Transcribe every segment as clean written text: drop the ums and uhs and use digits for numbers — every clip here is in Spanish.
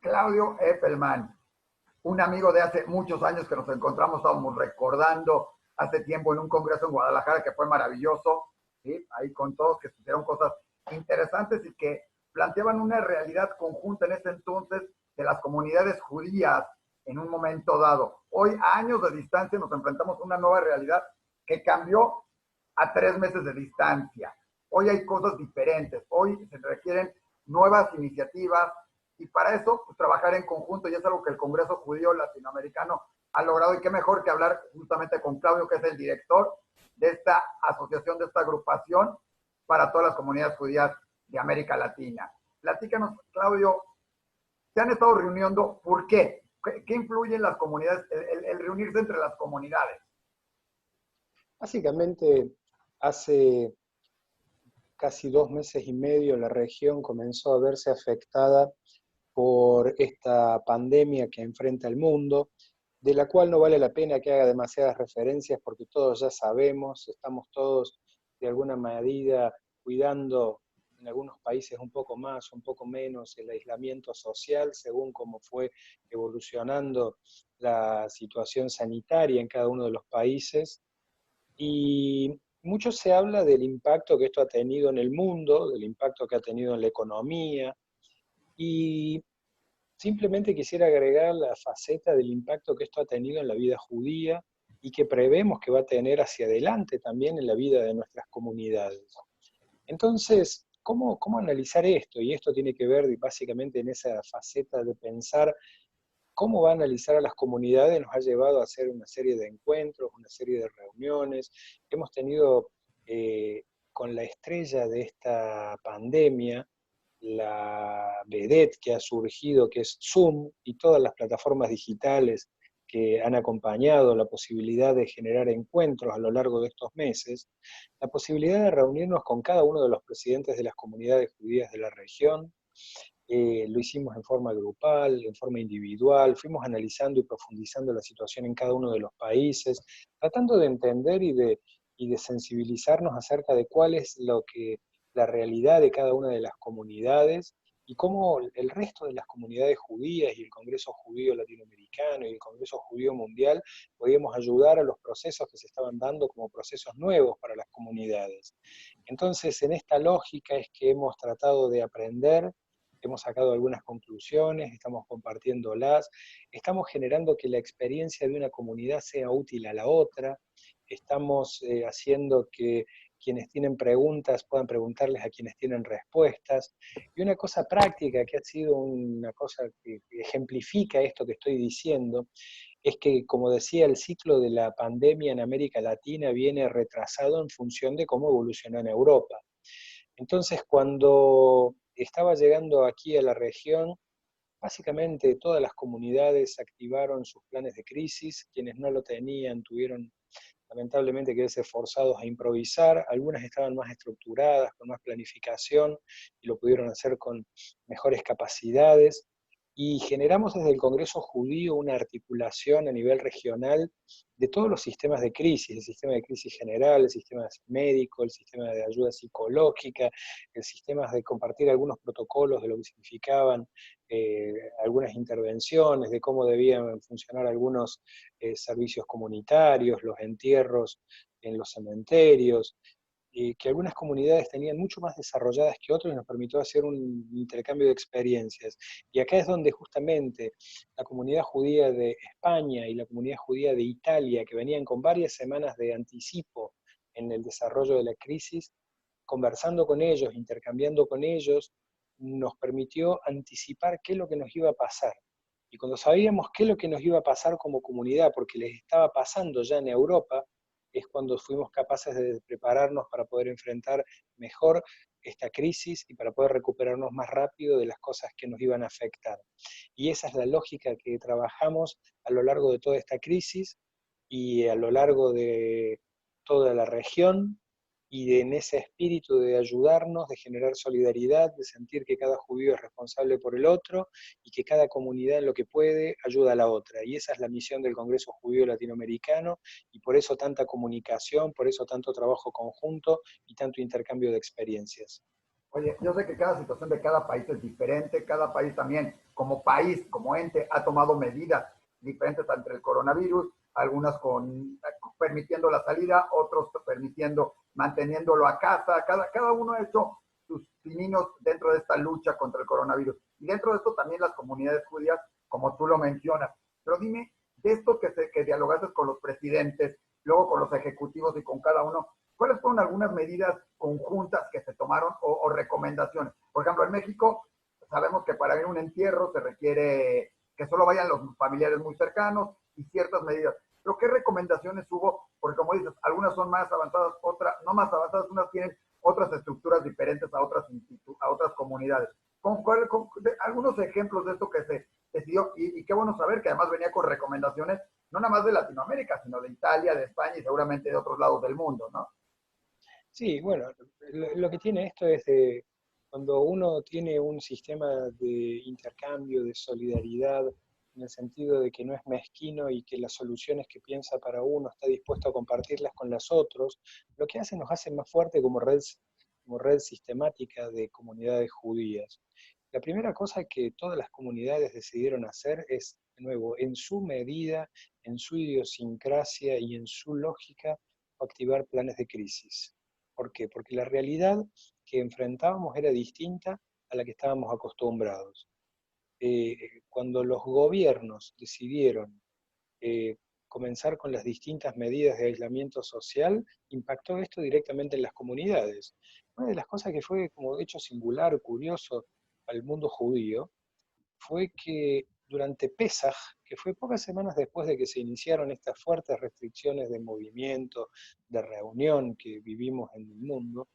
Claudio Eppelman, un amigo de hace muchos años que nos encontramos, estábamos recordando hace tiempo en un congreso en Guadalajara que fue maravilloso, ¿sí? Ahí con todos que hicieron cosas interesantes y que planteaban una realidad conjunta en ese entonces de las comunidades judías en un momento dado. Hoy, a años de distancia, nos enfrentamos a una nueva realidad que cambió a 3 meses de distancia. Hoy hay cosas diferentes, hoy se requieren nuevas iniciativas, y para eso, pues, trabajar en conjunto, y es algo que el Congreso Judío Latinoamericano ha logrado, y qué mejor que hablar justamente con Claudio, que es el director de esta asociación, de esta agrupación para todas las comunidades judías de América Latina. Platícanos, Claudio, se han estado reuniendo, ¿por qué? ¿Qué influye en las comunidades, el reunirse entre las comunidades? Básicamente, hace casi 2 meses y medio la región comenzó a verse afectada por esta pandemia que enfrenta el mundo, de la cual no vale la pena que haga demasiadas referencias porque todos ya sabemos, estamos todos de alguna medida cuidando en algunos países un poco más, un poco menos el aislamiento social según cómo fue evolucionando la situación sanitaria en cada uno de los países. Y mucho se habla del impacto que esto ha tenido en el mundo, del impacto que ha tenido en la economía, y simplemente quisiera agregar la faceta del impacto que esto ha tenido en la vida judía y que prevemos que va a tener hacia adelante también en la vida de nuestras comunidades. Entonces, ¿cómo analizar esto? Y esto tiene que ver básicamente en esa faceta de pensar cómo va a analizar a las comunidades, nos ha llevado a hacer una serie de encuentros, una serie de reuniones. Hemos tenido, con la estrella de esta pandemia, la vedette que ha surgido, que es Zoom, y todas las plataformas digitales que han acompañado la posibilidad de generar encuentros a lo largo de estos meses, la posibilidad de reunirnos con cada uno de los presidentes de las comunidades judías de la región. Lo hicimos en forma grupal, en forma individual, fuimos analizando y profundizando la situación en cada uno de los países, tratando de entender y de sensibilizarnos acerca de cuál es la realidad de cada una de las comunidades y cómo el resto de las comunidades judías y el Congreso Judío Latinoamericano y el Congreso Judío Mundial podíamos ayudar a los procesos que se estaban dando como procesos nuevos para las comunidades. Entonces, en esta lógica es que hemos tratado de aprender, hemos sacado algunas conclusiones, estamos compartiéndolas, estamos generando que la experiencia de una comunidad sea útil a la otra, estamos haciendo que quienes tienen preguntas puedan preguntarles a quienes tienen respuestas. Y una cosa práctica que ha sido una cosa que ejemplifica esto que estoy diciendo, es que, como decía, el ciclo de la pandemia en América Latina viene retrasado en función de cómo evolucionó en Europa. Entonces, cuando estaba llegando aquí a la región, básicamente todas las comunidades activaron sus planes de crisis, quienes no lo tenían tuvieron lamentablemente que verse forzados a improvisar, algunas estaban más estructuradas, con más planificación, y lo pudieron hacer con mejores capacidades, y generamos desde el Congreso Judío una articulación a nivel regional de todos los sistemas de crisis, el sistema de crisis general, el sistema médico, el sistema de ayuda psicológica, el sistema de compartir algunos protocolos de lo que significaban algunas intervenciones, de cómo debían funcionar algunos servicios comunitarios, los entierros en los cementerios, que algunas comunidades tenían mucho más desarrolladas que otros y nos permitió hacer un intercambio de experiencias. Y acá es donde justamente la comunidad judía de España y la comunidad judía de Italia, que venían con varias semanas de anticipo en el desarrollo de la crisis, conversando con ellos, intercambiando con ellos, nos permitió anticipar qué es lo que nos iba a pasar. Y cuando sabíamos qué es lo que nos iba a pasar como comunidad, porque les estaba pasando ya en Europa, es cuando fuimos capaces de prepararnos para poder enfrentar mejor esta crisis y para poder recuperarnos más rápido de las cosas que nos iban a afectar. Y esa es la lógica que trabajamos a lo largo de toda esta crisis y a lo largo de toda la región, y en ese espíritu de ayudarnos, de generar solidaridad, de sentir que cada judío es responsable por el otro y que cada comunidad en lo que puede ayuda a la otra. Y esa es la misión del Congreso Judío Latinoamericano, y por eso tanta comunicación, por eso tanto trabajo conjunto y tanto intercambio de experiencias. Oye, yo sé que cada situación de cada país es diferente, cada país, como ente, ha tomado medidas diferentes ante el coronavirus, algunas permitiendo la salida, otros permitiendo, manteniéndolo a casa, cada uno ha hecho sus pininos dentro de esta lucha contra el coronavirus. Y dentro de esto también las comunidades judías, como tú lo mencionas. Pero dime, de esto que dialogaste con los presidentes, luego con los ejecutivos y con cada uno, ¿cuáles fueron algunas medidas conjuntas que se tomaron o recomendaciones? Por ejemplo, en México sabemos que para ir a un entierro se requiere que solo vayan los familiares muy cercanos y ciertas medidas. Pero ¿qué recomendaciones hubo? Porque como dices, algunas son más avanzadas, otras no más avanzadas, unas tienen otras estructuras diferentes a otras comunidades. Algunos ejemplos de esto que se decidió, y qué bueno saber que además venía con recomendaciones no nada más de Latinoamérica, sino de Italia, de España y seguramente de otros lados del mundo, ¿no? Sí, bueno, lo que tiene esto es de cuando uno tiene un sistema de intercambio, de solidaridad, en el sentido de que no es mezquino y que las soluciones que piensa para uno está dispuesto a compartirlas con los otros, lo que hace nos hace más fuerte como red sistemática de comunidades judías. La primera cosa que todas las comunidades decidieron hacer es, de nuevo, en su medida, en su idiosincrasia y en su lógica, activar planes de crisis. ¿Por qué? Porque la realidad que enfrentábamos era distinta a la que estábamos acostumbrados. Cuando los gobiernos decidieron eh, comenzar con las distintas medidas de aislamiento social, impactó esto directamente en las comunidades. Una de las cosas que fue como hecho singular, curioso al mundo judío, fue que durante Pesaj, que fue pocas semanas después de que se iniciaron estas fuertes restricciones de movimiento, de reunión que vivimos en el mundo,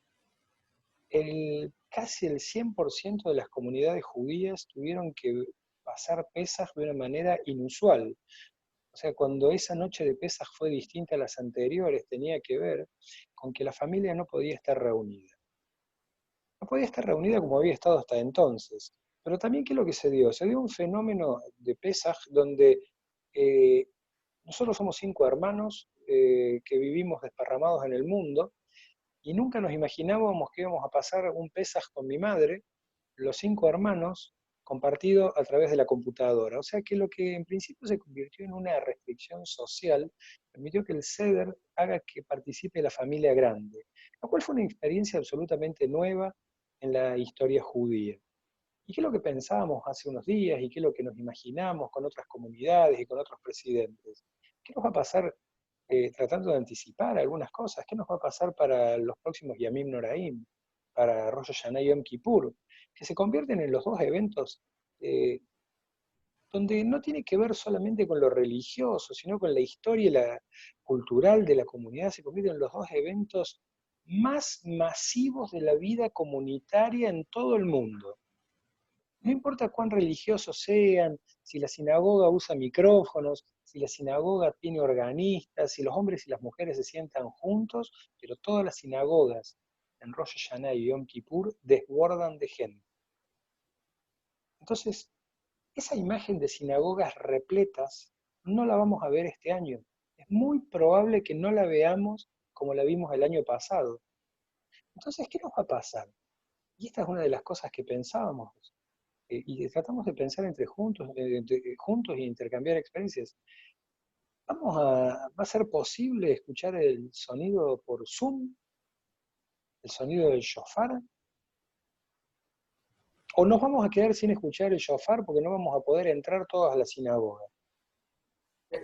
casi el 100% de las comunidades judías tuvieron que pasar Pesaj de una manera inusual. O sea, cuando esa noche de Pesaj fue distinta a las anteriores, tenía que ver con que la familia no podía estar reunida. No podía estar reunida como había estado hasta entonces. Pero también, ¿qué es lo que se dio? Se dio un fenómeno de Pesaj donde eh, nosotros somos 5 hermanos que vivimos desparramados en el mundo y nunca nos imaginábamos que íbamos a pasar un Pesaj con mi madre, los 5 hermanos, compartido a través de la computadora. O sea que lo que en principio se convirtió en una restricción social, permitió que el CEDER haga que participe la familia grande, lo cual fue una experiencia absolutamente nueva en la historia judía. ¿Y qué es lo que pensábamos hace unos días y qué es lo que nos imaginamos con otras comunidades y con otros presidentes? ¿Qué nos va a pasar tratando de anticipar algunas cosas? ¿Qué nos va a pasar para los próximos Yamim Noraim, para Rosh Hashanah y Yom Kippur? Que se convierten en los dos eventos donde no tiene que ver solamente con lo religioso, sino con la historia y la cultural de la comunidad, se convierten en los dos eventos más masivos de la vida comunitaria en todo el mundo. No importa cuán religiosos sean, si la sinagoga usa micrófonos, si la sinagoga tiene organistas, si los hombres y las mujeres se sientan juntos, pero todas las sinagogas en Rosh Hashanah y Yom Kippur desbordan de gente. Entonces, esa imagen de sinagogas repletas no la vamos a ver este año. Es muy probable que no la veamos como la vimos el año pasado. Entonces, ¿qué nos va a pasar? Y esta es una de las cosas que pensábamos y tratamos de pensar juntos y intercambiar experiencias. ¿Va a ser posible escuchar el sonido por Zoom, el sonido del shofar? ¿O nos vamos a quedar sin escuchar el shofar porque no vamos a poder entrar todos a la sinagoga?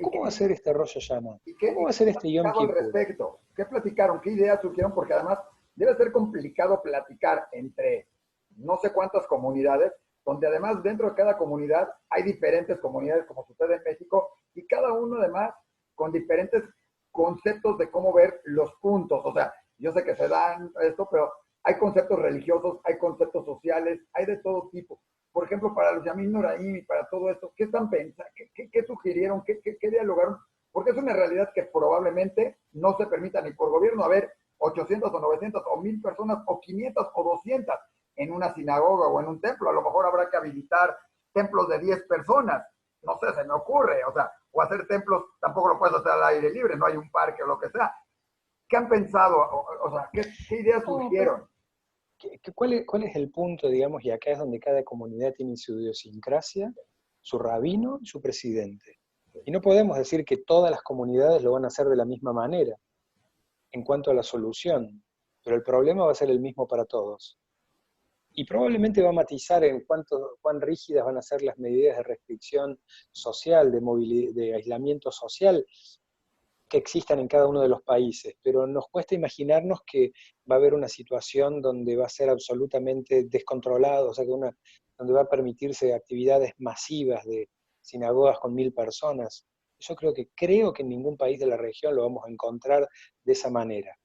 ¿Cómo va a ser este Rosh Hashanah? ¿Cómo Y va a qué ser este Yom platicaron al Kippur? respecto? ¿Qué platicaron? ¿Qué ideas surgieron? Porque además debe ser complicado platicar entre no sé cuántas comunidades, donde además dentro de cada comunidad hay diferentes comunidades, como sucede en México, y cada uno además con diferentes conceptos de cómo ver los puntos. O sea, yo sé que se dan esto, pero hay conceptos religiosos, hay conceptos sociales, hay de todo tipo. Por ejemplo, para los Yamim Noraim y para todo esto, ¿qué están pensando? ¿Qué sugirieron? ¿Qué dialogaron? Porque es una realidad que probablemente no se permita ni por gobierno haber 800 o 900 o 1000 personas o 500 o 200 en una sinagoga o en un templo. A lo mejor habrá que habilitar templos de 10 personas. No sé, se me ocurre. O sea, o hacer templos, tampoco lo puedes hacer al aire libre, no hay un parque o lo que sea. ¿Qué han pensado? O sea, ¿qué ideas No, pero surgieron? ¿Cuál es el punto, digamos, y acá es donde cada comunidad tiene su idiosincrasia, su rabino y su presidente? Y no podemos decir que todas las comunidades lo van a hacer de la misma manera en cuanto a la solución, pero el problema va a ser el mismo para todos. Y probablemente va a matizar en cuán rígidas van a ser las medidas de restricción social, de aislamiento social que existan en cada uno de los países, pero nos cuesta imaginarnos que va a haber una situación donde va a ser absolutamente descontrolado, o sea, donde va a permitirse actividades masivas de sinagogas con 1000 personas. Yo creo que en ningún país de la región lo vamos a encontrar de esa manera.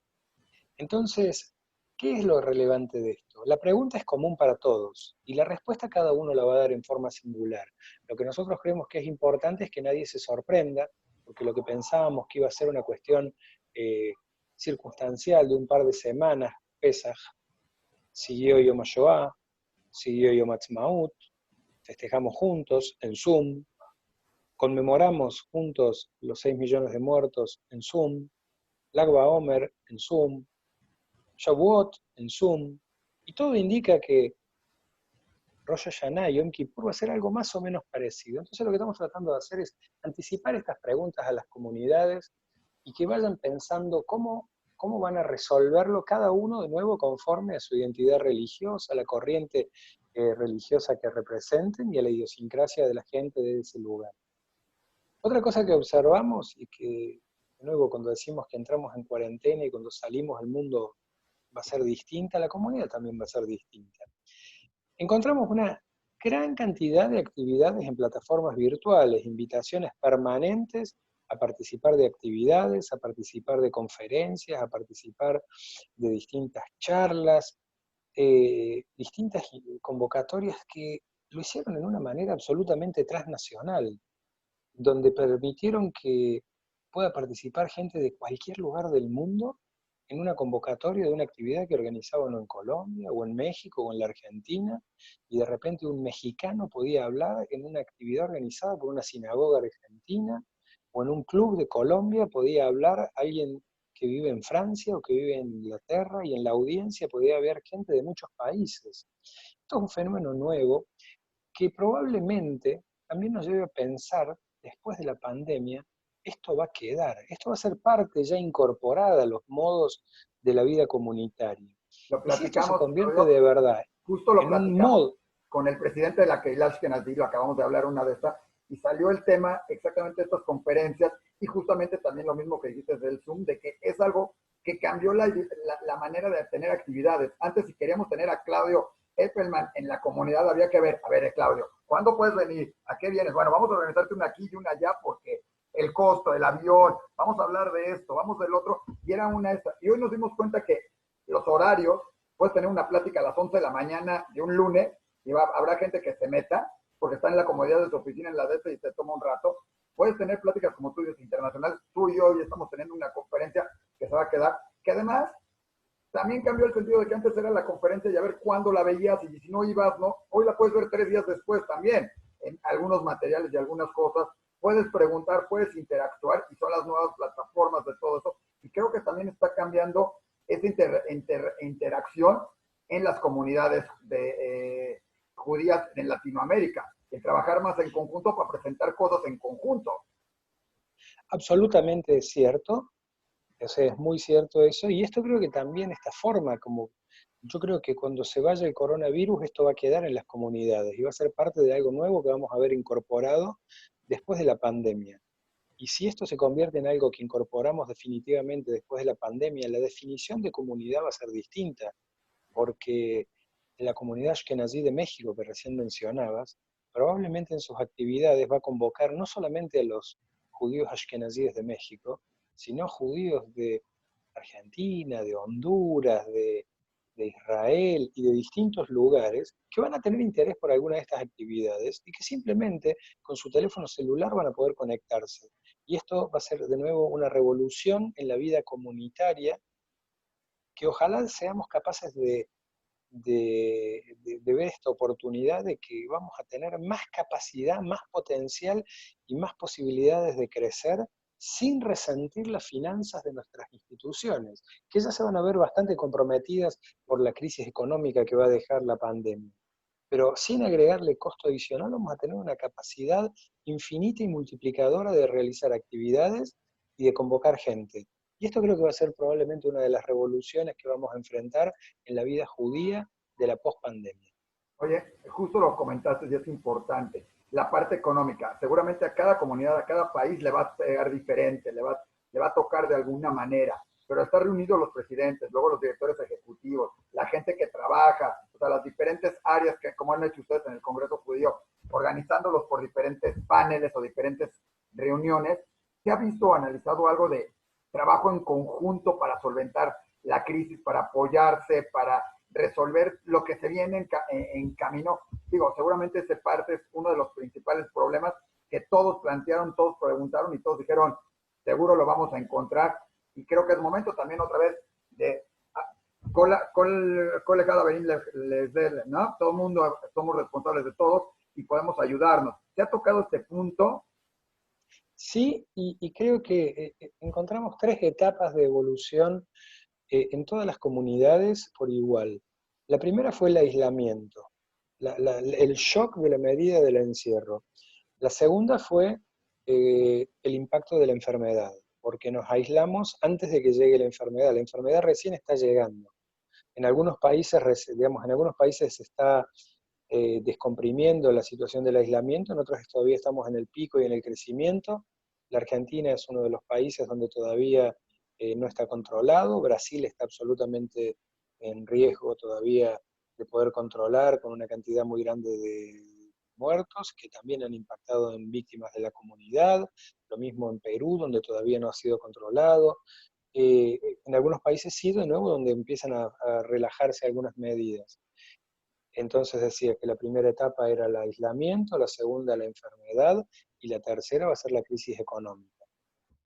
Entonces, ¿qué es lo relevante de esto? La pregunta es común para todos y la respuesta cada uno la va a dar en forma singular. Lo que nosotros creemos que es importante es que nadie se sorprenda, porque lo que pensábamos que iba a ser una cuestión circunstancial de un par de semanas, Pesaj, siguió Yom HaShoah, siguió Yom Ha'atzmaut, festejamos juntos en Zoom, conmemoramos juntos los 6 millones de muertos en Zoom, Lag BaOmer en Zoom, Shavuot en Zoom, y todo indica que Rosh Hashanah y Yom Kippur va a ser algo más o menos parecido. Entonces lo que estamos tratando de hacer es anticipar estas preguntas a las comunidades y que vayan pensando cómo van a resolverlo cada uno de nuevo conforme a su identidad religiosa, a la corriente religiosa que representen y a la idiosincrasia de la gente de ese lugar. Otra cosa que observamos y que, de nuevo, cuando decimos que entramos en cuarentena y cuando salimos al mundo va a ser distinta, la comunidad también va a ser distinta. Encontramos una gran cantidad de actividades en plataformas virtuales, invitaciones permanentes a participar de actividades, a participar de conferencias, a participar de distintas charlas, distintas convocatorias que lo hicieron en una manera absolutamente transnacional, donde permitieron que pueda participar gente de cualquier lugar del mundo en una convocatoria de una actividad que organizaba uno en Colombia, o en México, o en la Argentina, y de repente un mexicano podía hablar en una actividad organizada por una sinagoga argentina, o en un club de Colombia podía hablar alguien que vive en Francia o que vive en Inglaterra, y en la audiencia podía haber gente de muchos países. Esto es un fenómeno nuevo que probablemente también nos lleve a pensar, después de la pandemia, esto va a quedar, esto va a ser parte ya incorporada a los modos de la vida comunitaria. Lo Y si esto se platicamos, convierte de verdad justo lo en un platicamos modo, con el presidente de la Keilash Kenazí, lo acabamos de hablar una de estas, y salió el tema exactamente de estas conferencias, y justamente también lo mismo que dijiste del Zoom, de que es algo que cambió la manera de tener actividades. Antes, si queríamos tener a Claudio Eppelman en la comunidad, había que ver, a ver, Claudio, ¿cuándo puedes venir? ¿A qué vienes? Bueno, vamos a organizarte una aquí y una allá porque el costo, el avión, vamos a hablar de esto, vamos del otro, y era una esta. Y hoy nos dimos cuenta que los horarios, puedes tener una plática a las 11 de la mañana de un lunes, y habrá gente que se meta, porque está en la comodidad de su oficina en la de y te toma un rato. Puedes tener pláticas como tú dices, internacionales. Tú y yo hoy estamos teniendo una conferencia que se va a quedar, que además también cambió el sentido de que antes era la conferencia y a ver cuándo la veías, y si no ibas, no. Hoy la puedes ver 3 días después también, en algunos materiales y algunas cosas. Puedes preguntar, puedes interactuar, y son las nuevas plataformas de todo eso. Y creo que también está cambiando esa interacción en las comunidades judías en Latinoamérica, el trabajar más en conjunto para presentar cosas en conjunto. absolutamente cierto, o sea, es muy cierto eso, y esto creo que también esta forma, como yo creo que cuando se vaya el coronavirus, esto va a quedar en las comunidades y va a ser parte de algo nuevo que vamos a ver incorporado después de la pandemia. Y si esto se convierte en algo que incorporamos definitivamente después de la pandemia, la definición de comunidad va a ser distinta, porque la comunidad Ashkenazí de México que recién mencionabas, probablemente en sus actividades va a convocar no solamente a los judíos ashkenazíes de México, sino judíos de Argentina, de Honduras, de Israel y de distintos lugares que van a tener interés por alguna de estas actividades y que simplemente con su teléfono celular van a poder conectarse. Y esto va a ser de nuevo una revolución en la vida comunitaria que ojalá seamos capaces de ver esta oportunidad de que vamos a tener más capacidad, más potencial y más posibilidades de crecer sin resentir las finanzas de nuestras instituciones, que ya se van a ver bastante comprometidas por la crisis económica que va a dejar la pandemia. Pero sin agregarle costo adicional vamos a tener una capacidad infinita y multiplicadora de realizar actividades y de convocar gente. Y esto creo que va a ser probablemente una de las revoluciones que vamos a enfrentar en la vida judía de la pospandemia. Oye, justo lo comentaste y es importante. La parte económica, seguramente a cada comunidad, a cada país le va a pegar diferente, le va a tocar de alguna manera, pero estar reunidos los presidentes, luego los directores ejecutivos, la gente que trabaja, o sea, las diferentes áreas que, como han hecho ustedes en el Congreso Judío, organizándolos por diferentes paneles o diferentes reuniones, ¿se ha visto o analizado algo de trabajo en conjunto para solventar la crisis, para apoyarse, para resolver lo que se viene en camino? Digo, seguramente ese parte es uno de los principales problemas que todos plantearon, todos preguntaron y todos dijeron, seguro lo vamos a encontrar. Y creo que es momento también otra vez de colegada venir les dé, ¿no? Todo el mundo somos responsables de todos y podemos ayudarnos. ¿Te ha tocado este punto? Sí, y creo que encontramos tres etapas de evolución en todas las comunidades por igual. La primera fue el aislamiento, el shock de la medida del encierro. La segunda fue el impacto de la enfermedad, porque nos aislamos antes de que llegue la enfermedad. La enfermedad recién está llegando. En algunos países, digamos, en algunos países se está descomprimiendo la situación del aislamiento, en otros todavía estamos en el pico y en el crecimiento. La Argentina es uno de los países donde todavía no está controlado, Brasil está absolutamente en riesgo todavía de poder controlar con una cantidad muy grande de muertos que también han impactado en víctimas de la comunidad, lo mismo en Perú, donde todavía no ha sido controlado. En algunos países sí, de nuevo, donde empiezan a relajarse algunas medidas. Entonces decía que la primera etapa era el aislamiento, la segunda la enfermedad y la tercera va a ser la crisis económica.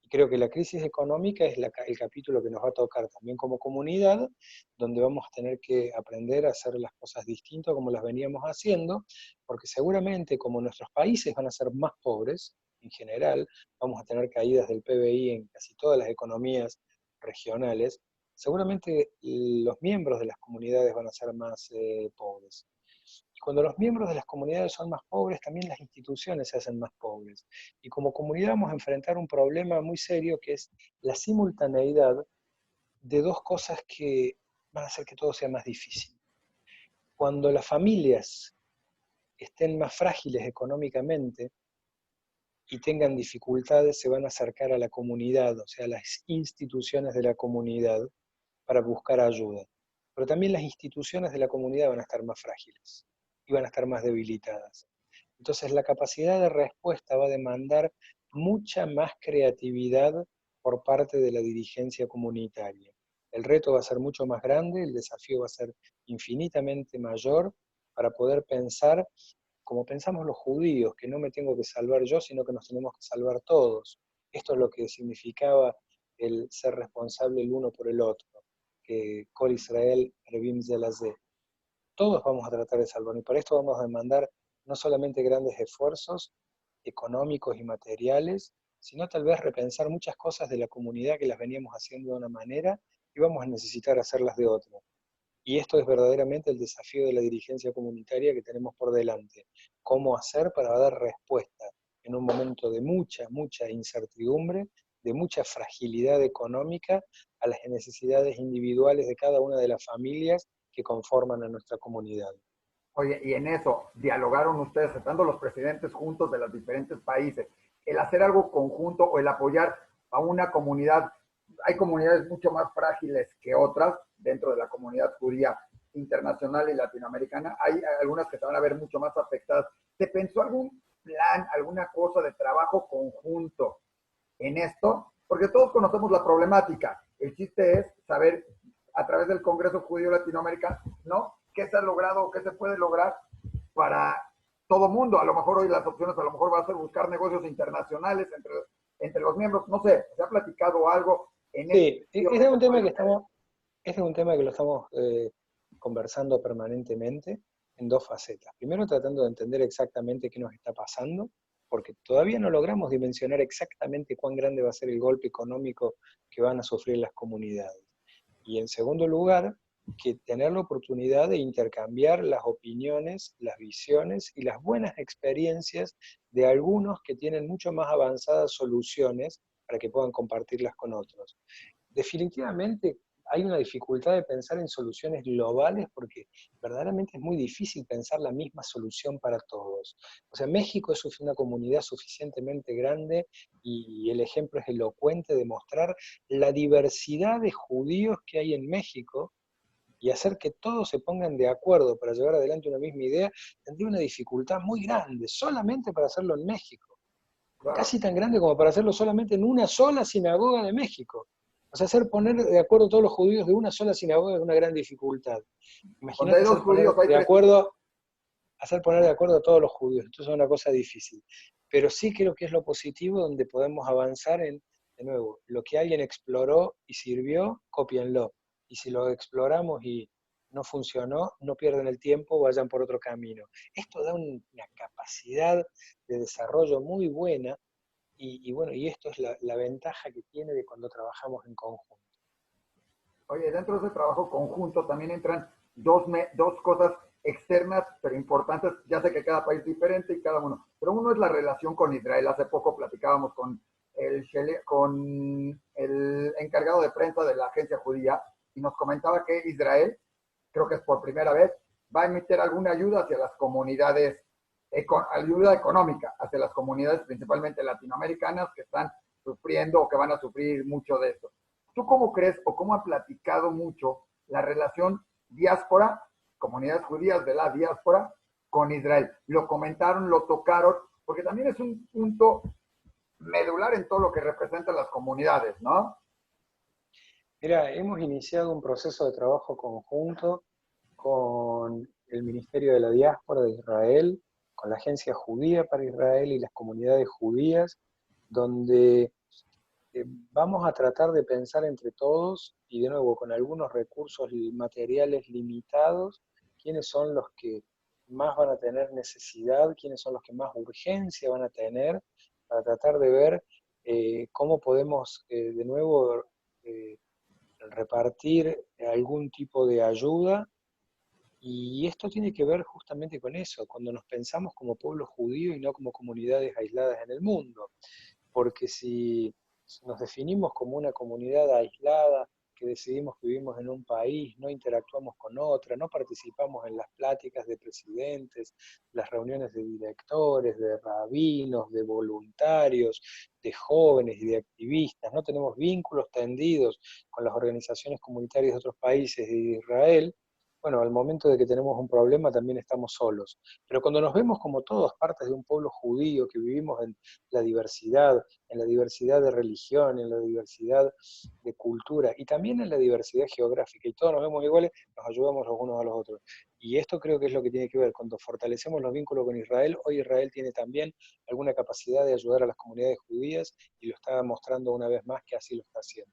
Y creo que la crisis económica es el capítulo que nos va a tocar también como comunidad, donde vamos a tener que aprender a hacer las cosas distintas como las veníamos haciendo, porque seguramente como nuestros países van a ser más pobres en general, vamos a tener caídas del PBI en casi todas las economías regionales, seguramente los miembros de las comunidades van a ser más pobres. Y cuando los miembros de las comunidades son más pobres, también las instituciones se hacen más pobres. Y como comunidad vamos a enfrentar un problema muy serio que es la simultaneidad de dos cosas que van a hacer que todo sea más difícil. Cuando las familias estén más frágiles económicamente y tengan dificultades, se van a acercar a la comunidad, o sea, a las instituciones de la comunidad, para buscar ayuda. Pero también las instituciones de la comunidad van a estar más frágiles y van a estar más debilitadas. Entonces la capacidad de respuesta va a demandar mucha más creatividad por parte de la dirigencia comunitaria. El reto va a ser mucho más grande, el desafío va a ser infinitamente mayor para poder pensar como pensamos los judíos, que no me tengo que salvar yo, sino que nos tenemos que salvar todos. Esto es lo que significaba el ser responsable el uno por el otro, que Kol Israel Revim Zelazé. Todos vamos a tratar de salvarnos, y para esto vamos a demandar no solamente grandes esfuerzos económicos y materiales, sino tal vez repensar muchas cosas de la comunidad que las veníamos haciendo de una manera y vamos a necesitar hacerlas de otra. Y esto es verdaderamente el desafío de la dirigencia comunitaria que tenemos por delante. ¿Cómo hacer para dar respuesta en un momento de mucha, mucha incertidumbre, de mucha fragilidad económica a las necesidades individuales de cada una de las familias que conforman a nuestra comunidad? Oye, y en eso, dialogaron ustedes, estando los presidentes juntos de los diferentes países, el hacer algo conjunto o el apoyar a una comunidad. Hay comunidades mucho más frágiles que otras dentro de la comunidad judía internacional y latinoamericana. Hay algunas que se van a ver mucho más afectadas. ¿Se pensó algún plan, alguna cosa de trabajo conjunto en esto? Porque todos conocemos la problemática. El chiste es saber a través del Congreso Judío Latinoamericano, ¿no? ¿Qué se ha logrado o qué se puede lograr para todo mundo? A lo mejor hoy las opciones a lo mejor va a ser buscar negocios internacionales entre los miembros. No sé, ¿se ha platicado algo en este Sí, sentido? este es un tema que este es un tema que lo estamos conversando permanentemente en dos facetas. Primero, tratando de entender exactamente qué nos está pasando porque todavía no logramos dimensionar exactamente cuán grande va a ser el golpe económico que van a sufrir las comunidades. Y en segundo lugar, que tener la oportunidad de intercambiar las opiniones, las visiones y las buenas experiencias de algunos que tienen mucho más avanzadas soluciones para que puedan compartirlas con otros. Definitivamente hay una dificultad de pensar en soluciones globales porque verdaderamente es muy difícil pensar la misma solución para todos. O sea, México es una comunidad suficientemente grande y el ejemplo es elocuente de mostrar la diversidad de judíos que hay en México, y hacer que todos se pongan de acuerdo para llevar adelante una misma idea tendría una dificultad muy grande, solamente para hacerlo en México. Claro. Casi tan grande como para hacerlo solamente en una sola sinagoga de México. O sea, hacer poner de acuerdo a todos los judíos de una sola sinagoga es una gran dificultad. Donde Imagínate hay dos hacer poner judíos, hay de tres. acuerdo, a todos los judíos. Esto es una cosa difícil. Pero sí creo que es lo positivo donde podemos avanzar en, de nuevo, lo que alguien exploró y sirvió, cópienlo. Y si lo exploramos y no funcionó, no pierdan el tiempo, vayan por otro camino. Esto da una capacidad de desarrollo muy buena y bueno, y esto es la ventaja que tiene de cuando trabajamos en conjunto. Oye, dentro de ese trabajo conjunto también entran dos cosas externas, pero importantes. Ya sé que cada país es diferente y cada uno, pero uno es la relación con Israel. Hace poco platicábamos con el encargado de prensa de la agencia judía y nos comentaba que Israel, creo que es por primera vez, va a emitir alguna ayuda hacia las comunidades, ayuda económica hacia las comunidades principalmente latinoamericanas que están sufriendo o que van a sufrir mucho de esto. ¿Tú cómo crees o cómo ha platicado mucho la relación diáspora, comunidades judías de la diáspora, con Israel? Lo comentaron, lo tocaron, porque también es un punto medular en todo lo que representan las comunidades, ¿no? Mira, hemos iniciado un proceso de trabajo conjunto con el Ministerio de la Diáspora de Israel, con la Agencia Judía para Israel y las comunidades judías, donde vamos a tratar de pensar entre todos y de nuevo con algunos recursos materiales limitados, quiénes son los que más van a tener necesidad, quiénes son los que más urgencia van a tener, para tratar de ver cómo podemos de nuevo eh, repartir algún tipo de ayuda. Y esto tiene que ver justamente con eso, cuando nos pensamos como pueblo judío y no como comunidades aisladas en el mundo. Porque si nos definimos como una comunidad aislada, que decidimos que vivimos en un país, no interactuamos con otra, no participamos en las pláticas de presidentes, las reuniones de directores, de rabinos, de voluntarios, de jóvenes y de activistas, no tenemos vínculos tendidos con las organizaciones comunitarias de otros países y de Israel, bueno, al momento de que tenemos un problema también estamos solos. Pero cuando nos vemos como todos partes de un pueblo judío, que vivimos en la diversidad de religión, en la diversidad de cultura y también en la diversidad geográfica, y todos nos vemos iguales, nos ayudamos los unos a los otros. Y esto creo que es lo que tiene que ver, cuando fortalecemos los vínculos con Israel, hoy Israel tiene también alguna capacidad de ayudar a las comunidades judías y lo está mostrando una vez más que así lo está haciendo.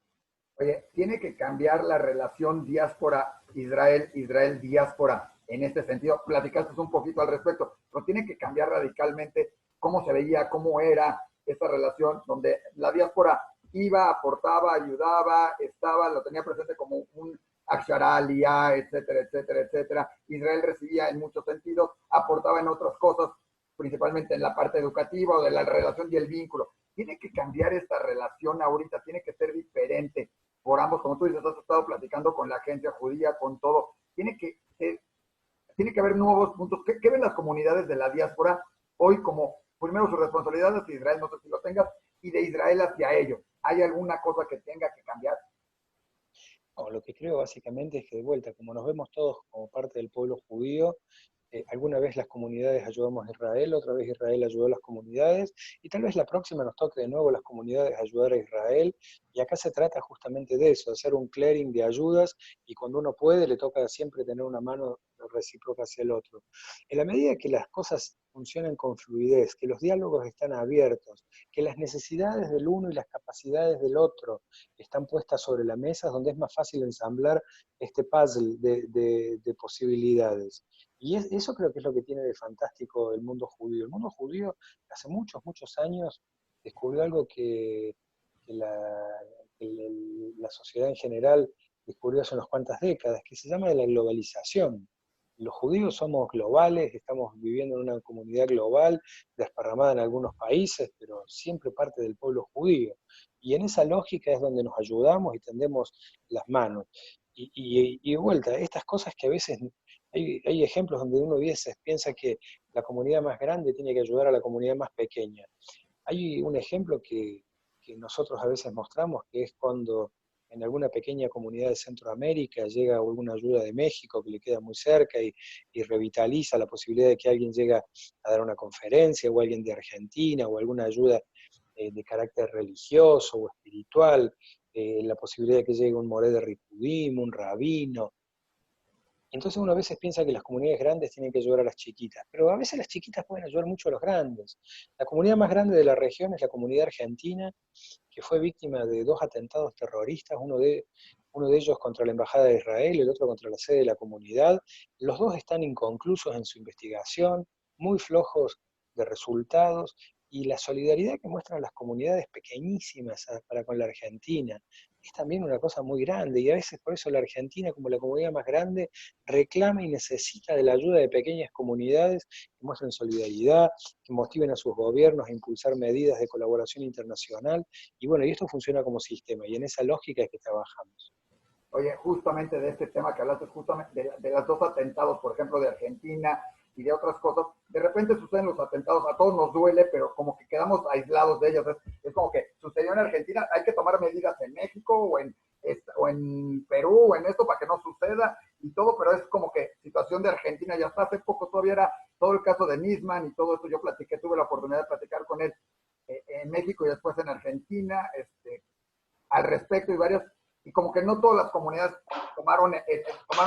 Oye, tiene que cambiar la relación diáspora-Israel, Israel-diáspora en este sentido. Platicaste un poquito al respecto, pero tiene que cambiar radicalmente cómo se veía, cómo era esta relación, donde la diáspora iba, aportaba, ayudaba, estaba, lo tenía presente como un Aksharalía, etcétera, etcétera, etcétera. Israel recibía en muchos sentidos, aportaba en otras cosas, principalmente en la parte educativa o de la relación y el vínculo. Tiene que cambiar esta relación ahorita, tiene que ser diferente por ambos, como tú dices, has estado platicando con la agencia judía, con todo. Tiene que haber nuevos puntos. ¿Qué ven las comunidades de la diáspora hoy como, primero, su responsabilidad hacia Israel, no sé si lo tengas, y de Israel hacia ellos? ¿Hay alguna cosa que tenga que cambiar? No, lo que creo básicamente es que de vuelta, como nos vemos todos como parte del pueblo judío, alguna vez las comunidades ayudamos a Israel, otra vez Israel ayudó a las comunidades, y tal vez la próxima nos toque de nuevo las comunidades ayudar a Israel, y acá se trata justamente de eso, de hacer un clearing de ayudas, y cuando uno puede le toca siempre tener una mano recíproca hacia el otro. En la medida que las cosas funcionen con fluidez, que los diálogos están abiertos, que las necesidades del uno y las capacidades del otro están puestas sobre la mesa, donde es más fácil ensamblar este puzzle de posibilidades. Y eso creo que es lo que tiene de fantástico el mundo judío. El mundo judío hace muchos, muchos años descubrió algo que la sociedad en general descubrió hace unas cuantas décadas, que se llama de la globalización. Los judíos somos globales, estamos viviendo en una comunidad global, desparramada en algunos países, pero siempre parte del pueblo judío. Y en esa lógica es donde nos ayudamos y tendemos las manos. Y de vuelta, estas cosas que a veces hay ejemplos donde uno piensa que la comunidad más grande tiene que ayudar a la comunidad más pequeña. Hay un ejemplo que nosotros a veces mostramos, que es cuando en alguna pequeña comunidad de Centroamérica llega alguna ayuda de México que le queda muy cerca y revitaliza la posibilidad de que alguien llegue a dar una conferencia, o alguien de Argentina, o alguna ayuda de carácter religioso o espiritual, la posibilidad de que llegue un moré de Ripudim, un rabino. Entonces uno a veces piensa que las comunidades grandes tienen que ayudar a las chiquitas, pero a veces las chiquitas pueden ayudar mucho a los grandes. La comunidad más grande de la región es la comunidad argentina, que fue víctima de 2 atentados terroristas, uno de ellos contra la Embajada de Israel y el otro contra la sede de la comunidad. Los dos están inconclusos en su investigación, muy flojos de resultados, y la solidaridad que muestran las comunidades pequeñísimas para con la Argentina es también una cosa muy grande, y a veces por eso la Argentina, como la comunidad más grande, reclama y necesita de la ayuda de pequeñas comunidades que muestren solidaridad, que motiven a sus gobiernos a impulsar medidas de colaboración internacional, y bueno, y esto funciona como sistema, y en esa lógica es que trabajamos. Oye, justamente de este tema que hablaste, justamente de las dos atentados, por ejemplo, de Argentina y de otras cosas, de repente suceden los atentados, a todos nos duele, pero como que quedamos aislados de ellos. Es como que sucedió en Argentina, hay que tomar medidas en México o en Perú o en esto para que no suceda y todo, pero es como que situación de Argentina, ya hasta hace poco todavía era todo el caso de Nisman y todo esto, yo platiqué, tuve la oportunidad de platicar con él en México y después en Argentina, al respecto y varias, y como que no todas las comunidades tomaron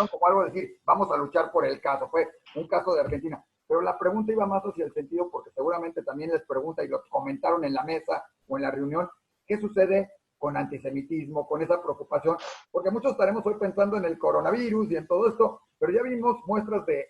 como algo de decir, vamos a luchar por el caso, fue un caso de Argentina. Pero la pregunta iba más hacia el sentido, porque seguramente también les pregunta y lo comentaron en la mesa o en la reunión, ¿qué sucede con antisemitismo, con esa preocupación? Porque muchos estaremos hoy pensando en el coronavirus y en todo esto, pero ya vimos muestras de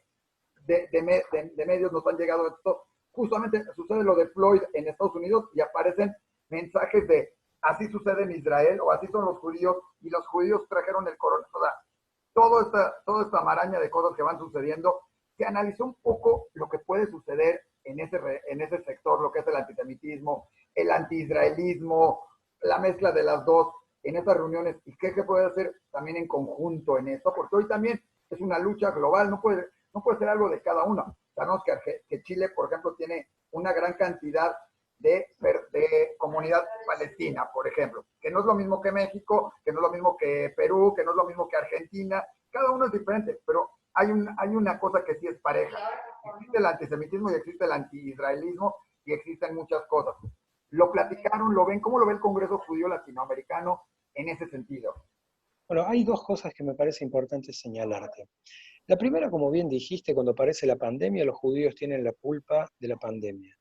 medios, nos han llegado esto. Justamente sucede lo de Floyd en Estados Unidos y aparecen mensajes de así sucede en Israel o así son los judíos y los judíos trajeron el coronavirus. O sea, toda esta maraña de cosas que van sucediendo, se analizó un poco lo que puede suceder en ese sector, lo que es el antisemitismo, el antiisraelismo, la mezcla de las dos en estas reuniones y qué puede hacer también en conjunto en esto, porque hoy también es una lucha global, no puede ser algo de cada uno. Sabemos que Chile, por ejemplo, tiene una gran cantidad de comunidad palestina, por ejemplo, que no es lo mismo que México, que no es lo mismo que Perú, que no es lo mismo que Argentina, cada uno es diferente, pero hay una cosa que sí es pareja. Existe el antisemitismo y existe el antiisraelismo y existen muchas cosas. Lo platicaron, lo ven, ¿cómo lo ve el Congreso Judío Latinoamericano en ese sentido? Bueno, hay dos cosas que me parece importante señalarte. La primera, como bien dijiste, cuando aparece la pandemia, los judíos tienen la culpa de la pandemia.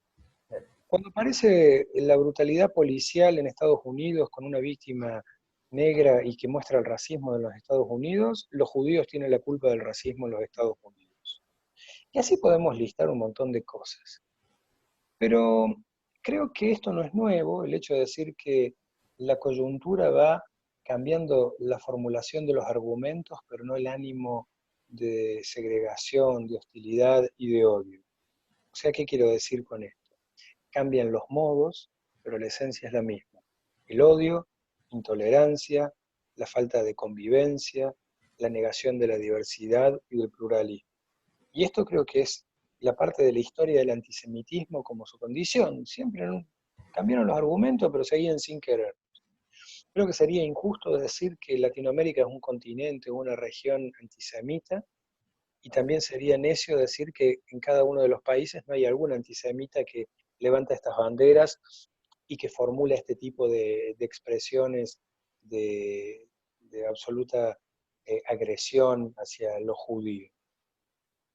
Cuando aparece la brutalidad policial en Estados Unidos con una víctima negra y que muestra el racismo en los Estados Unidos, los judíos tienen la culpa del racismo en los Estados Unidos. Y así podemos listar un montón de cosas. Pero creo que esto no es nuevo, el hecho de decir que la coyuntura va cambiando la formulación de los argumentos, pero no el ánimo de segregación, de hostilidad y de odio. O sea, ¿qué quiero decir con esto? Cambian los modos, pero la esencia es la misma. El odio, intolerancia, la falta de convivencia, la negación de la diversidad y del pluralismo. Y esto creo que es la parte de la historia del antisemitismo como su condición. Siempre cambiaron los argumentos, pero seguían sin querer. Creo que sería injusto decir que Latinoamérica es un continente o una región antisemita, y también sería necio decir que en cada uno de los países no hay algún antisemita que levanta estas banderas y que formula este tipo de expresiones de absoluta agresión hacia los judíos.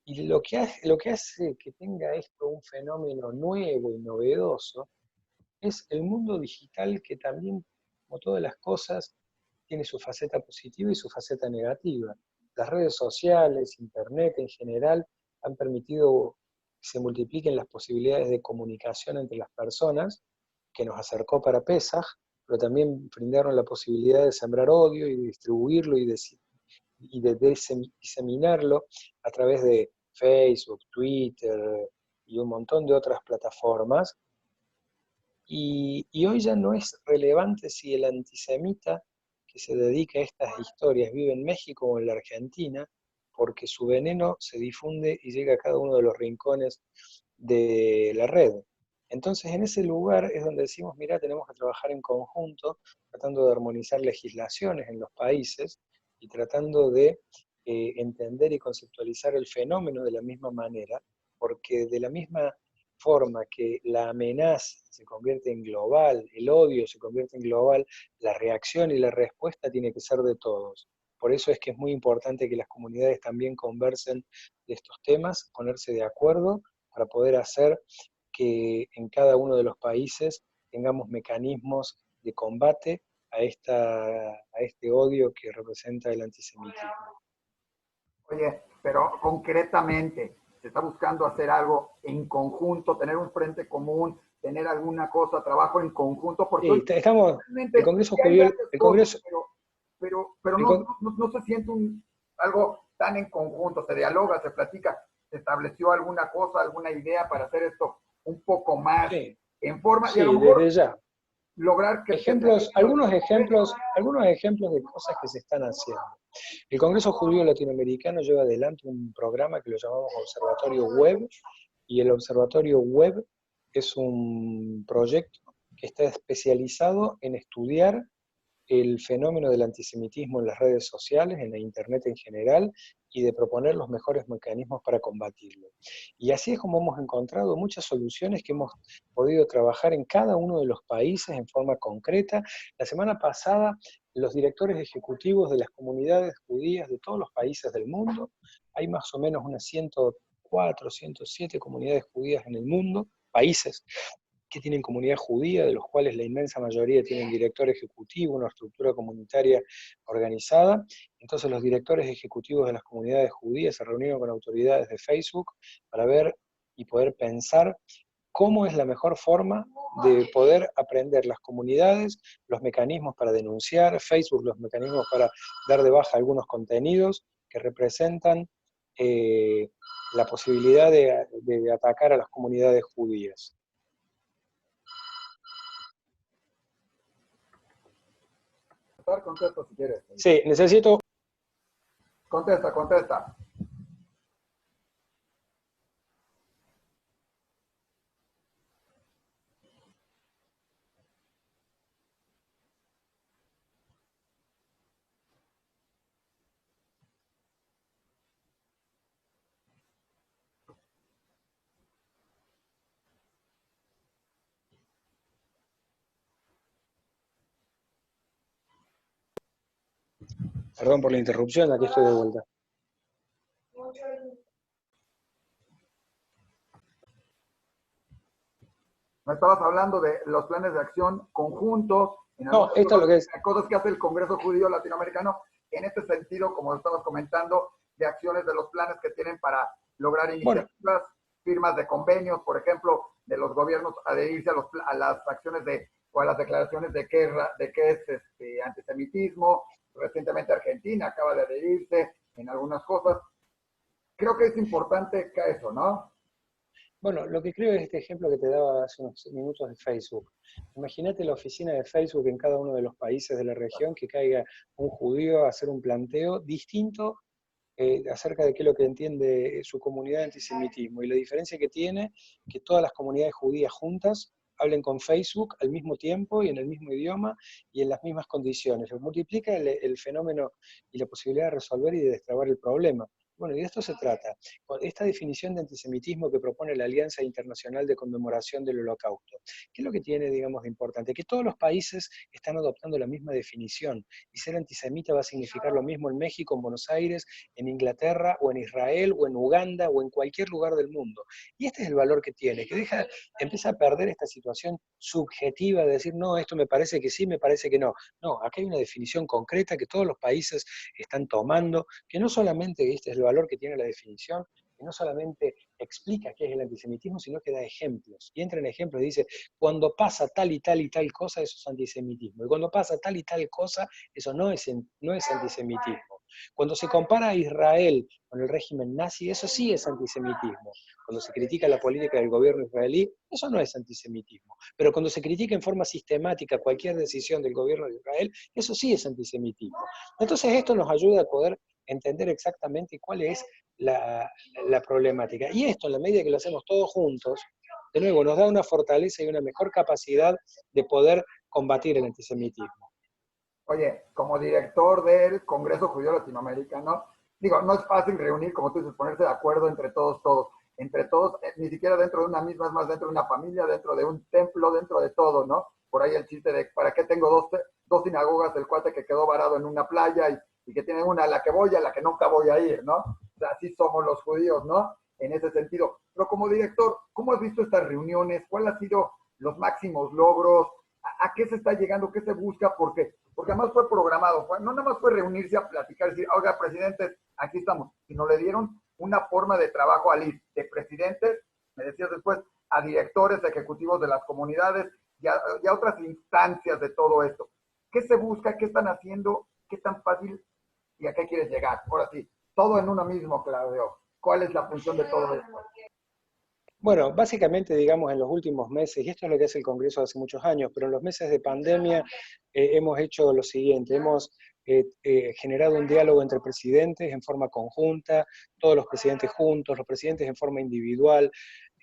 Y lo que hace que tenga esto un fenómeno nuevo y novedoso es el mundo digital, que también, como todas las cosas, tiene su faceta positiva y su faceta negativa. Las redes sociales, Internet en general, han permitido que se multipliquen las posibilidades de comunicación entre las personas, que nos acercó para Pesaj, pero también brindaron la posibilidad de sembrar odio y de distribuirlo y de diseminarlo a través de Facebook, Twitter y un montón de otras plataformas. Y hoy ya no es relevante si el antisemita que se dedica a estas historias vive en México o en la Argentina, porque su veneno se difunde y llega a cada uno de los rincones de la red. Entonces, en ese lugar es donde decimos, mira, tenemos que trabajar en conjunto, tratando de armonizar legislaciones en los países y tratando de entender y conceptualizar el fenómeno de la misma manera, porque de la misma forma que la amenaza se convierte en global, el odio se convierte en global, la reacción y la respuesta tiene que ser de todos. Por eso es que es muy importante que las comunidades también conversen de estos temas, ponerse de acuerdo para poder hacer que en cada uno de los países tengamos mecanismos de combate a este odio que representa el antisemitismo. Oye, pero concretamente, ¿se está buscando hacer algo en conjunto, tener un frente común, tener alguna cosa, trabajo en conjunto? Porque Sí, hoy estamos, el realmente Congreso ya hay Judío, varias el cosas, Congreso, pero el, no se siente algo tan en conjunto, se dialoga, se platica, se estableció alguna cosa, alguna idea para hacer esto un poco más sí, en forma y a lo sí, mejor desde ya. lograr que se Algunos ejemplos de cosas que se están haciendo. El Congreso Judío Latinoamericano lleva adelante un programa que lo llamamos Observatorio Web, y el Observatorio Web es un proyecto que está especializado en estudiar el fenómeno del antisemitismo en las redes sociales, en la Internet en general, y de proponer los mejores mecanismos para combatirlo. Y así es como hemos encontrado muchas soluciones que hemos podido trabajar en cada uno de los países en forma concreta. La semana pasada, los directores ejecutivos de las comunidades judías de todos los países del mundo, hay más o menos unas 104, 107 comunidades judías en el mundo, países que tienen comunidad judía, de los cuales la inmensa mayoría tienen director ejecutivo, una estructura comunitaria organizada. Entonces los directores ejecutivos de las comunidades judías se reunieron con autoridades de Facebook para ver y poder pensar cómo es la mejor forma de poder aprender las comunidades, los mecanismos para denunciar, Facebook, los mecanismos para dar de baja algunos contenidos que representan la posibilidad de atacar a las comunidades judías. Contesta si quieres. Sí, necesito. Contesta, contesta. Perdón por la interrupción, aquí estoy de vuelta. Me estabas hablando de los planes de acción conjuntos, en No, esto es lo que es. cosas que hace el Congreso Judío Latinoamericano, en este sentido, como lo estabas comentando, de acciones de los planes que tienen para lograr iniciativas, firmas de convenios, por ejemplo, de los gobiernos adherirse a las acciones o a las declaraciones de que es antisemitismo. Recientemente Argentina acaba de adherirse en algunas cosas. Creo que es importante que eso, ¿no? Bueno, lo que creo es este ejemplo que te daba hace unos minutos de Facebook. Imagínate la oficina de Facebook en cada uno de los países de la región, que caiga un judío a hacer un planteo distinto acerca de qué es lo que entiende su comunidad de antisemitismo. Y la diferencia que tiene, que todas las comunidades judías juntas hablen con Facebook al mismo tiempo y en el mismo idioma y en las mismas condiciones. Lo multiplica el fenómeno y la posibilidad de resolver y de destrabar el problema. Bueno, y de esto se trata. Esta definición de antisemitismo que propone la Alianza Internacional de Conmemoración del Holocausto, ¿qué es lo que tiene, digamos, de importante? Que todos los países están adoptando la misma definición, y ser antisemita va a significar lo mismo en México, en Buenos Aires, en Inglaterra, o en Israel, o en Uganda, o en cualquier lugar del mundo. Y este es el valor que tiene, que empieza a perder esta situación subjetiva de decir, no, esto me parece que sí, me parece que no. No, acá hay una definición concreta que todos los países están tomando, que no solamente este es el valor que tiene la definición, que no solamente explica qué es el antisemitismo, sino que da ejemplos. Y entra en ejemplos y dice, cuando pasa tal y tal y tal cosa, eso es antisemitismo. Y cuando pasa tal y tal cosa, eso no es antisemitismo. Cuando se compara a Israel con el régimen nazi, eso sí es antisemitismo. Cuando se critica la política del gobierno israelí, eso no es antisemitismo. Pero cuando se critica en forma sistemática cualquier decisión del gobierno de Israel, eso sí es antisemitismo. Entonces esto nos ayuda a poder entender exactamente cuál es la problemática. Y esto, en la medida que lo hacemos todos juntos, de nuevo, nos da una fortaleza y una mejor capacidad de poder combatir el antisemitismo. Oye, como director del Congreso Judío Latinoamericano, digo, no es fácil reunir, como tú dices, ponerse de acuerdo entre todos, ni siquiera dentro de una misma, es más dentro de una familia, dentro de un templo, dentro de todo, ¿no? Por ahí el chiste de, ¿para qué tengo dos sinagogas del cuate que quedó varado en una playa y que tiene una a la que voy, a la que nunca voy a ir, ¿no? O sea, así somos los judíos, ¿no? En ese sentido. Pero como director, ¿cómo has visto estas reuniones? ¿Cuáles han sido los máximos logros? ¿A qué se está llegando? ¿Qué se busca? Porque además fue programado, no nada más fue reunirse a platicar, decir, oiga, presidentes, aquí estamos, sino le dieron una forma de trabajo al IF, de presidentes, me decías después, a directores ejecutivos de las comunidades y a otras instancias de todo esto. ¿Qué se busca? ¿Qué están haciendo? ¿Qué tan fácil y a qué quieres llegar? Ahora sí, todo en uno mismo, Claudio. ¿Cuál es la función de todo esto? Bueno, básicamente, digamos, en los últimos meses, y esto es lo que hace el Congreso hace muchos años, pero en los meses de pandemia hemos hecho lo siguiente, hemos generado un diálogo entre presidentes en forma conjunta, todos los presidentes juntos, los presidentes en forma individual.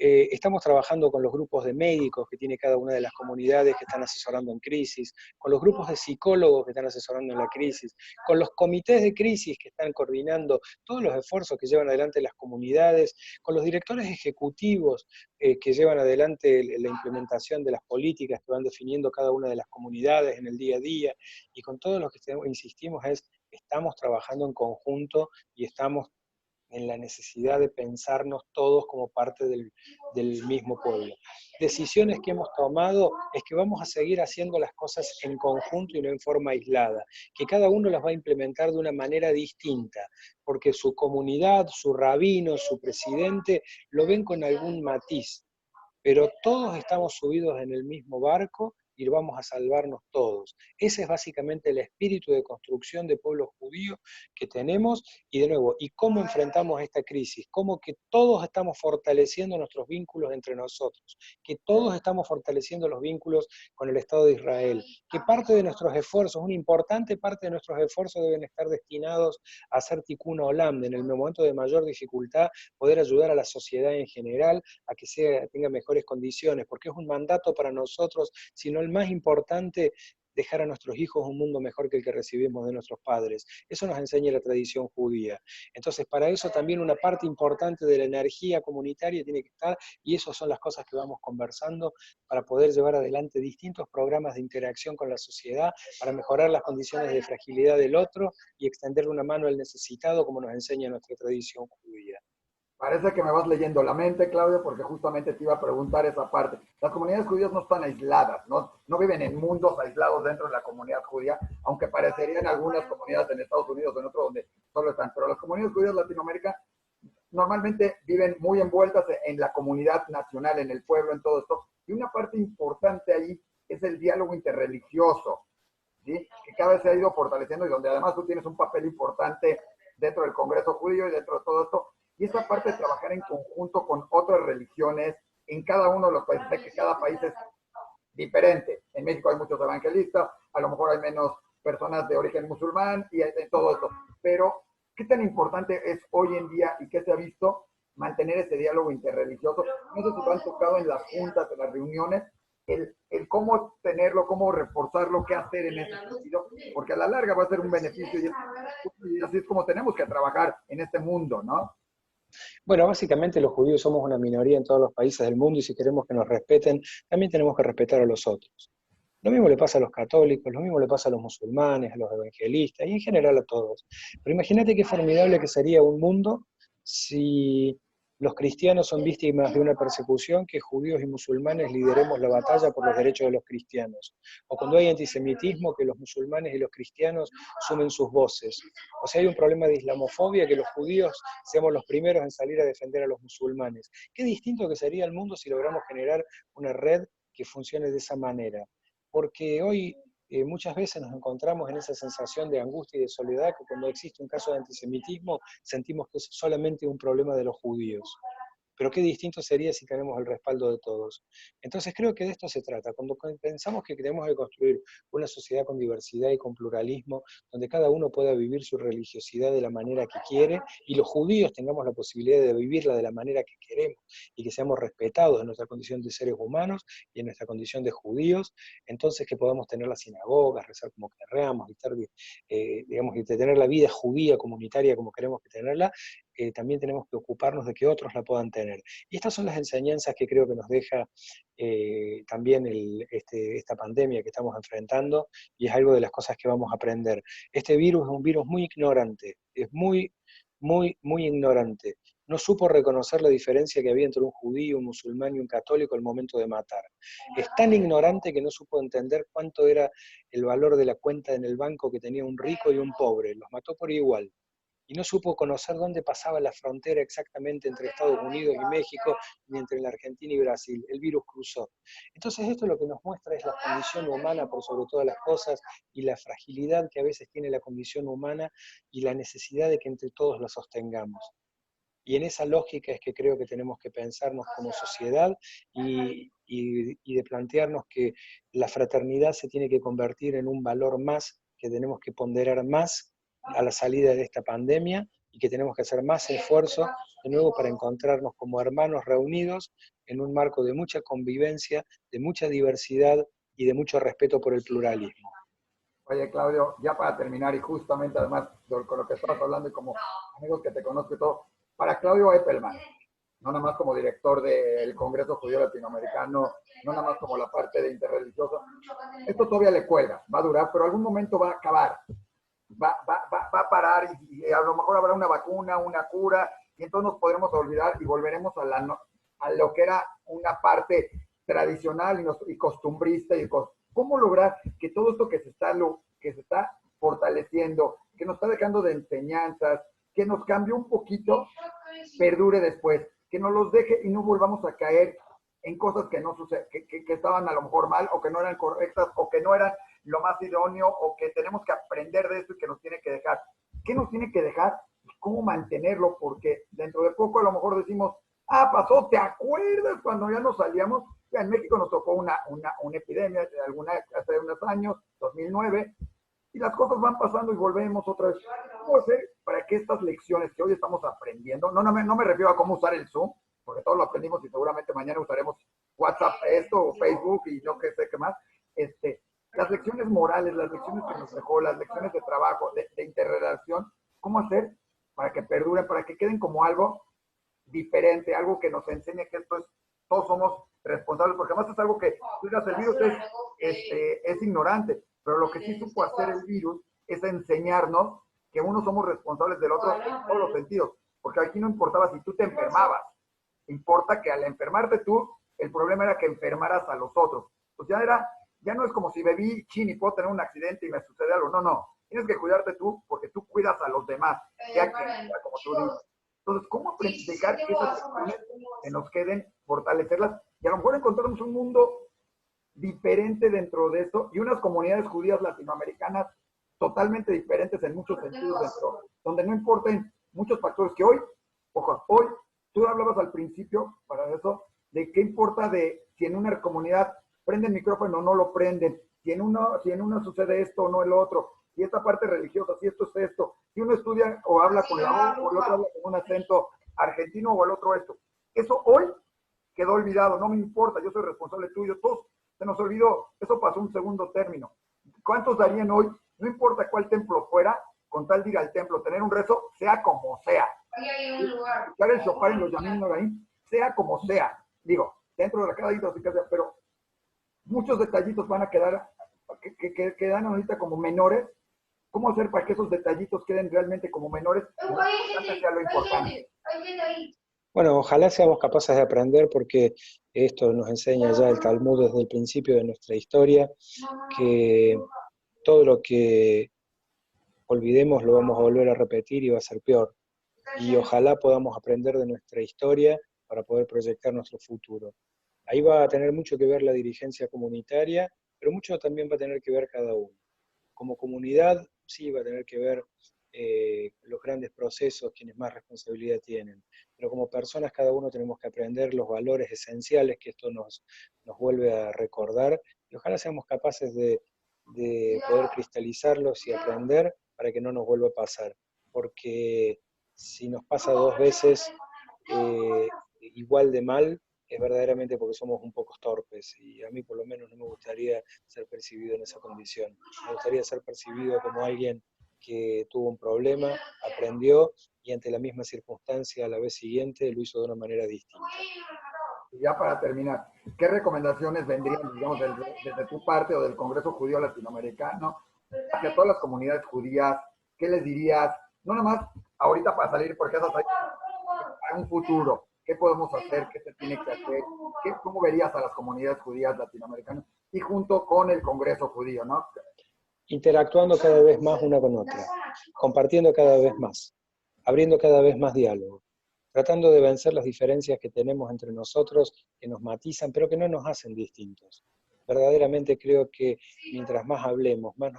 Estamos trabajando con los grupos de médicos que tiene cada una de las comunidades que están asesorando en crisis, con los grupos de psicólogos que están asesorando en la crisis, con los comités de crisis que están coordinando todos los esfuerzos que llevan adelante las comunidades, con los directores ejecutivos que llevan adelante la implementación de las políticas que van definiendo cada una de las comunidades en el día a día, y con todos los que insistimos estamos trabajando en conjunto y estamos en la necesidad de pensarnos todos como parte del mismo pueblo. Decisiones que hemos tomado es que vamos a seguir haciendo las cosas en conjunto y no en forma aislada, que cada uno las va a implementar de una manera distinta, porque su comunidad, su rabino, su presidente, lo ven con algún matiz, pero todos estamos subidos en el mismo barco y vamos a salvarnos todos. Ese es básicamente el espíritu de construcción de pueblo judío que tenemos, y de nuevo, ¿y cómo enfrentamos esta crisis? Cómo que todos estamos fortaleciendo nuestros vínculos entre nosotros, que todos estamos fortaleciendo los vínculos con el Estado de Israel, que parte de nuestros esfuerzos, una importante parte de nuestros esfuerzos deben estar destinados a hacer tikkun olam, en el momento de mayor dificultad, poder ayudar a la sociedad en general a que tenga mejores condiciones, porque es un mandato para nosotros, sino el más importante, dejar a nuestros hijos un mundo mejor que el que recibimos de nuestros padres. Eso nos enseña la tradición judía. Entonces, para eso también una parte importante de la energía comunitaria tiene que estar, y esas son las cosas que vamos conversando para poder llevar adelante distintos programas de interacción con la sociedad, para mejorar las condiciones de fragilidad del otro y extenderle una mano al necesitado, como nos enseña nuestra tradición judía. Parece que me vas leyendo la mente, Claudio, porque justamente te iba a preguntar esa parte. Las comunidades judías no están aisladas, no viven en mundos aislados dentro de la comunidad judía, aunque parecerían algunas comunidades en Estados Unidos o en otros donde solo están. Pero las comunidades judías de Latinoamérica normalmente viven muy envueltas en la comunidad nacional, en el pueblo, en todo esto. Y una parte importante ahí es el diálogo interreligioso, ¿sí? Que cada vez se ha ido fortaleciendo y donde además tú tienes un papel importante dentro del Congreso Judío y dentro de todo esto. Y esa parte de trabajar en conjunto con otras religiones en cada uno de los países, de que cada país es diferente. En México hay muchos evangelistas, a lo mejor hay menos personas de origen musulmán y todo esto. Pero, ¿qué tan importante es hoy en día y qué se ha visto mantener ese diálogo interreligioso? No sé si lo han tocado en las juntas, en las reuniones, el cómo tenerlo, cómo reforzarlo, qué hacer en ese sentido, porque a la larga va a ser un beneficio y así es como tenemos que trabajar en este mundo, ¿no? Bueno, básicamente los judíos somos una minoría en todos los países del mundo y si queremos que nos respeten, también tenemos que respetar a los otros. Lo mismo le pasa a los católicos, lo mismo le pasa a los musulmanes, a los evangelistas y en general a todos. Pero imagínate qué formidable que sería un mundo si Los cristianos son víctimas de una persecución, que judíos y musulmanes lideremos la batalla por los derechos de los cristianos. O cuando hay antisemitismo, que los musulmanes y los cristianos sumen sus voces. O sea, hay un problema de islamofobia, que los judíos seamos los primeros en salir a defender a los musulmanes. Qué distinto que sería el mundo si logramos generar una red que funcione de esa manera. Porque hoy muchas veces nos encontramos en esa sensación de angustia y de soledad, que cuando existe un caso de antisemitismo sentimos que es solamente un problema de los judíos. Pero qué distinto sería si tenemos el respaldo de todos. Entonces creo que de esto se trata. Cuando pensamos que tenemos que construir una sociedad con diversidad y con pluralismo, donde cada uno pueda vivir su religiosidad de la manera que quiere, y los judíos tengamos la posibilidad de vivirla de la manera que queremos, y que seamos respetados en nuestra condición de seres humanos y en nuestra condición de judíos, entonces que podamos tener las sinagogas, rezar como queramos, y estar, digamos, y tener la vida judía comunitaria como queremos que tenerla, también tenemos que ocuparnos de que otros la puedan tener. Y estas son las enseñanzas que creo que nos deja también esta pandemia que estamos enfrentando, y es algo de las cosas que vamos a aprender. Este virus es un virus muy ignorante, es muy, muy, muy ignorante. No supo reconocer la diferencia que había entre un judío, un musulmán y un católico al momento de matar. Es tan ignorante que no supo entender cuánto era el valor de la cuenta en el banco que tenía un rico y un pobre. Los mató por igual. Y no supo conocer dónde pasaba la frontera exactamente entre Estados Unidos y México, ni entre la Argentina y Brasil. El virus cruzó. Entonces esto lo que nos muestra es la condición humana por sobre todas las cosas, y la fragilidad que a veces tiene la condición humana, y la necesidad de que entre todos la sostengamos. Y en esa lógica es que creo que tenemos que pensarnos como sociedad, y de plantearnos que la fraternidad se tiene que convertir en un valor más, que tenemos que ponderar más a la salida de esta pandemia, y que tenemos que hacer más esfuerzo de nuevo para encontrarnos como hermanos reunidos en un marco de mucha convivencia, de mucha diversidad y de mucho respeto por el pluralismo. Oye, Claudio, ya para terminar, y justamente además con lo que estabas hablando y como amigos que te conozco y todo, para Claudio Eppelman, no nada más como director del Congreso Judío Latinoamericano, no nada más como la parte de interreligiosa, esto todavía le cuelga, va a durar, pero algún momento va a acabar, va a parar, y a lo mejor habrá una vacuna, una cura, y entonces nos podremos olvidar y volveremos a lo que era una parte tradicional y costumbrista. ¿Cómo lograr que todo esto que se está fortaleciendo, que nos está dejando de enseñanzas, que nos cambie un poquito, perdure después, que nos los deje y no volvamos a caer en cosas que no suceden, que estaban a lo mejor mal, o que no eran correctas, o que no eran lo más idóneo, o que tenemos que aprender de esto y que nos tiene que dejar? ¿Qué nos tiene que dejar? ¿Cómo mantenerlo? Porque dentro de poco a lo mejor decimos, pasó, ¿te acuerdas cuando ya nos salíamos? Ya en México nos tocó una epidemia hace unos años, 2009, y las cosas van pasando y volvemos otra vez. ¿Cómo hacer para que estas lecciones que hoy estamos aprendiendo, no me refiero a cómo usar el Zoom, porque todos lo aprendimos y seguramente mañana usaremos WhatsApp, esto, o Facebook y yo qué sé qué más, las lecciones morales, las lecciones que nos dejó, las lecciones de trabajo, de interrelación, ¿cómo hacer para que perduren, para que queden como algo diferente, algo que nos enseñe que esto es, todos somos responsables? Porque además es algo que, el virus es ignorante, pero lo que sí supo hacer el virus es enseñarnos que unos somos responsables del otro en todos los sentidos, porque aquí no importaba si tú te enfermabas, importa que al enfermarte tú, el problema era que enfermaras a los otros. Pues ya no es como si bebí chin y puedo tener un accidente y me sucede algo, no, tienes que cuidarte tú porque tú cuidas a los demás, ya como tú dices. Entonces, ¿cómo dejar que esas lecciones se nos queden, fortalecerlas, y a lo mejor encontrarnos un mundo diferente dentro de esto, y unas comunidades judías latinoamericanas totalmente diferentes en muchos sentidos dentro, donde no importen muchos factores que hoy, tú hablabas al principio, para eso, de qué importa de si en una comunidad prenden micrófono o no lo prenden, si en una sucede esto o no el otro, si esta parte religiosa, si esto es esto, si uno estudia o habla con la O, o el otro habla con un acento argentino, o el otro esto. Eso hoy quedó olvidado, no me importa, yo soy responsable tuyo, todos se nos olvidó, eso pasó un segundo término. ¿Cuántos darían hoy, no importa cuál templo fuera, con tal de ir al templo, tener un rezo, sea como sea? Escuchar el shofar en los Yamim Noraim, sea como sea. Digo, dentro de la cada idiosincrasia, pero muchos detallitos van a quedar, que quedan ahorita como menores. ¿Cómo hacer para que esos detallitos queden realmente como menores? Sea lo importante. Bueno, ojalá seamos capaces de aprender porque esto nos enseña ya el Talmud desde el principio de nuestra historia, que todo lo que olvidemos lo vamos a volver a repetir y va a ser peor. Y ojalá podamos aprender de nuestra historia para poder proyectar nuestro futuro. Ahí va a tener mucho que ver la dirigencia comunitaria, pero mucho también va a tener que ver cada uno. Como comunidad, sí va a tener que ver los grandes procesos, quienes más responsabilidad tienen. Pero como personas, cada uno tenemos que aprender los valores esenciales que esto nos vuelve a recordar y ojalá seamos capaces de poder cristalizarlos y aprender para que no nos vuelva a pasar. Porque si nos pasa dos veces igual de mal, es verdaderamente porque somos un poco torpes y a mí por lo menos no me gustaría ser percibido en esa condición. Me gustaría ser percibido como alguien que tuvo un problema, aprendió y ante la misma circunstancia a la vez siguiente lo hizo de una manera distinta. Y ya para terminar, ¿qué recomendaciones vendrían, digamos, desde tu parte o del Congreso Judío Latinoamericano hacia todas las comunidades judías? ¿Qué les dirías? No nomás ahorita para salir, porque eso para un futuro. ¿Qué podemos hacer? ¿Qué se tiene que hacer? ¿Cómo verías a las comunidades judías latinoamericanas? Y junto con el Congreso Judío, ¿no? Interactuando cada vez más una con otra, compartiendo cada vez más, abriendo cada vez más diálogo, tratando de vencer las diferencias que tenemos entre nosotros, que nos matizan, pero que no nos hacen distintos. Verdaderamente creo que mientras más hablemos, más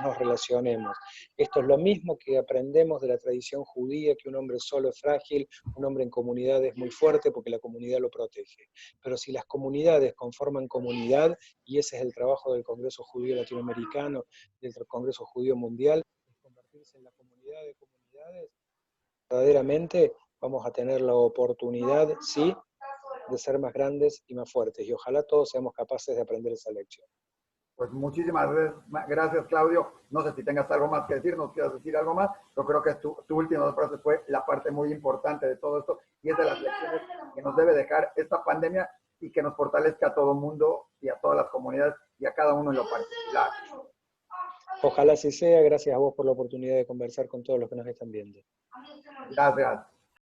nos relacionemos. Esto es lo mismo que aprendemos de la tradición judía, que un hombre solo es frágil, un hombre en comunidad es muy fuerte porque la comunidad lo protege. Pero si las comunidades conforman comunidad, y ese es el trabajo del Congreso Judío Latinoamericano, del Congreso Judío Mundial, es convertirse en la comunidad de comunidades, verdaderamente vamos a tener la oportunidad, sí, de ser más grandes y más fuertes. Y ojalá todos seamos capaces de aprender esa lección. Pues muchísimas gracias, Claudio. No sé si tengas algo más que decir, nos quieras decir algo más. Yo creo que tu última frase fue la parte muy importante de todo esto y es de las lecciones que nos debe dejar esta pandemia y que nos fortalezca a todo el mundo y a todas las comunidades y a cada uno en lo particular. Ojalá así sea. Gracias a vos por la oportunidad de conversar con todos los que nos están viendo. Gracias.